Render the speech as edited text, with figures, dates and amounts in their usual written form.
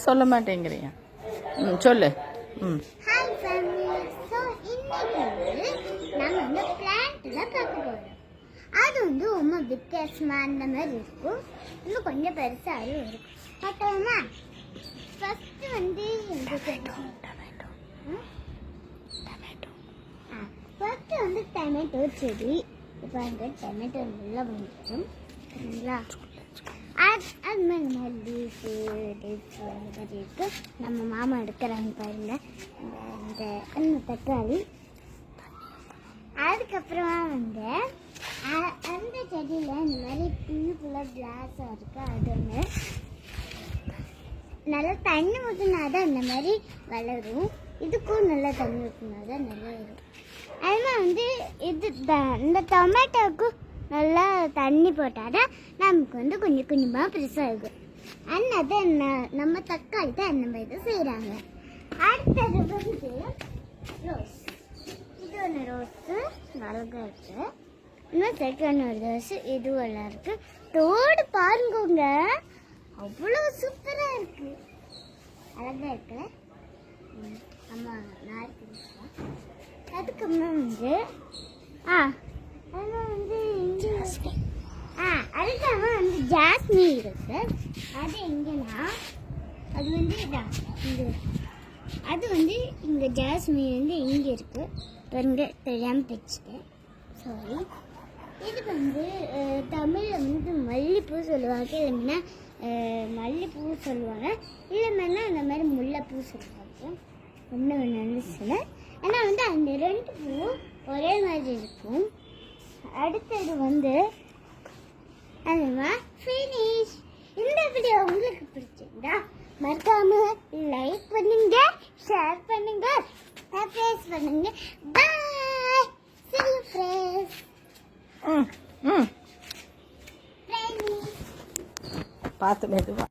சொல்ல மாட்டேங்கிறீங்க. சொல்லு. Hi family. ஸோ இன்னைக்கு நம்ம பிளான்ட்ல பார்க்க போகிறோம். அது ரொம்ப வித்தியாசமாக அந்த மாதிரி இருக்கும். இன்னும் கொஞ்சம் பெருசாகவும் இருக்கும். பார்த்தோமா? ஃபர்ஸ்ட் டொமேட்டோ செடி. இப்போ அந்த டொமேட்டோ நல்லா வந்துடும். சரிங்களா? அது மாதிரி இருக்கு. நம்ம மாமா எடுக்கிறாங்க பாருங்க இந்த தக்காளி. அதுக்கப்புறமா அந்த செடியில் இந்த மாதிரி ஃபுல்லாக கிளாஸாக இருக்கு. அது ஒன்று நல்லா தண்ணி ஊற்றினாதான் அந்த மாதிரி வளரும். இதுக்கும் நல்லா தண்ணி ஊற்றினாதான் நல்லா வரும். அதுமாதிரி இது இந்த டொமேட்டோவுக்கும் நல்லா தண்ணி போட்டால் தான் நமக்கு கொஞ்சம் கொஞ்சமாக பெருசாகும். அதான் நம்ம தக்காளி தான் அந்த மாதிரி தான் செய்கிறாங்க. அடுத்தது ரோஸ். இது ஒன்று ரோஸு அழகாக இருக்குது. இன்னும் செகண்ட் ஒரு ரோஸு இதுவும் நல்லா இருக்குது. தோடு பாருங்க, அவ்வளோ சூப்பராக இருக்குது. அழகாக இருக்குல்ல? ஆமாம், நாளைக்கு. அதுக்கப்புறம் அதுதான் ஜாஸ்மின் இருக்கு. அது எங்கன்னா அது இங்கே ஜாஸ்மின் இங்கே இருக்கு பாருங்க. தெரியாமல் தைச்சிட்டேன், சாரி. இது தமிழில் மல்லிப்பூ சொல்லுவாங்க, இல்லைன்னா மல்லிப்பூ சொல்லுவாங்க, இல்லைன்னா அந்த மாதிரி முல்லைப்பூ சொல்லுவாங்க. ஒன்று நினைச்சல. ஏன்னா அந்த ரெண்டு பூவும் ஒரே மாதிரி இருக்கும். அடுத்தது ஃபினிஷ். இந்த வீடியோ உங்களுக்கு பிடிச்சிருந்தா மறக்காம லைக் பண்ணுங்க, ஷேர் பண்ணுங்க, சப்ஸ்கிரைப் பண்ணுங்க. பாய். See you friends. பார்த்து மெதுவா.